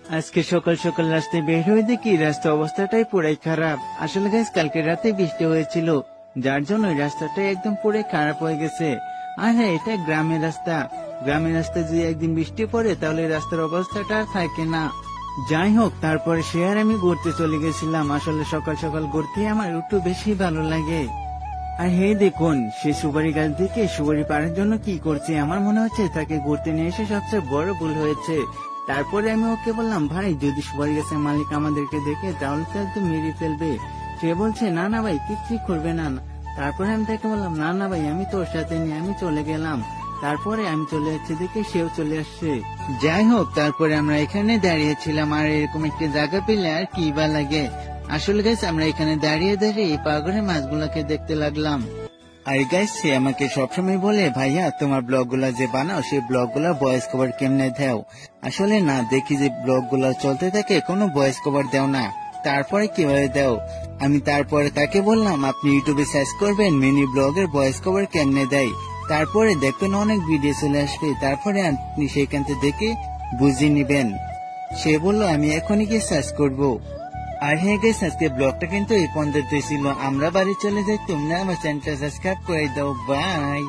আজকে সকাল সকাল রাস্তায় বের হয়ে দেখি রাস্তা অবস্থাটাই পুরাই খারাপ। আসলে গাইস কালকে রাতে বৃষ্টি হয়েছিল, যার জন্য ওই রাস্তাটা একদম পুরাই খারাপ হয়ে গেছে। আর হ্যাঁ, এটা গ্রামের রাস্তা। গ্রামের রাস্তায় যদি একদিন বৃষ্টি পড়ে তাহলে রাস্তার অবস্থাটা আর থাকে না। যাই হোক, তারপরে সে আর আমি ঘুরতে চলে গেছিলাম। আসলে সকাল সকাল ঘুরতে আমার একটু বেশি ভালো লাগে। আর হে দেখুন, সে সুপারি গাছ থেকে সুপারি পাড়ার জন্য কি করছে। আমার মনে হচ্ছে তাকে ঘুরতে নিয়ে এসে সবচেয়ে বড় ভুল হয়েছে। তারপরে আমি ওকে বললাম, ভাই যদি সুপারি গাছের মালিক আমাদেরকে দেখে তাহলে তো একদম মেরে ফেলবে। সে বলছে না না ভাই, কিচ্ছু করবে না। তারপরে আমি তাকে বললাম, না না ভাই, আমি তোর সাথে নিয়ে আমি চলে গেলাম। তারপরে আমি চলে যাচ্ছি দেখে সেও চলে আসছে। যাই হোক, তারপরে আমরা এখানে দাঁড়িয়েছিলাম। আর এরকম একটা জায়গা পেলে আর কি বা লাগে। আসলে গাইস আমরা এখানে দাঁড়িয়ে দাঁড়িয়ে এই পাগলের মাছগুলাকে দেখতে লাগলাম। আর গাইস সে আমাকে সবসময় বলে, ভাইয়া তোমার ব্লগ গুলা যে বানাও সেই ব্লগ গুলা ভয়েস কভার কেমনে দাও। আসলে না, দেখি যে ব্লগ গুলা চলতে থাকে কোনো ভয়েস কভার দাও না, তারপরে কিভাবে দাও। আমি তারপরে তাকে বললাম, আপনি ইউটিউবে সার্চ করবেন মিনি ব্লগের ভয়েস কভার কেমনে দেয়। তারপরে দেখবেন অনেক ভিডিও চলে আসবে, তারপরে আপনি সেইখান থেকে দেখে বুঝিয়ে নিবেন। সে বলল, আমি এখনই গিয়ে সার্চ করবো। আর হ্যাঁ গাইস, আজকে ব্লগটা কিন্তু এই পর্যন্ত ছিল। আমরা বাড়ি চলে যাই, তোমরা আমার চ্যানেলটা সাবস্ক্রাইব করে দাও। বাই।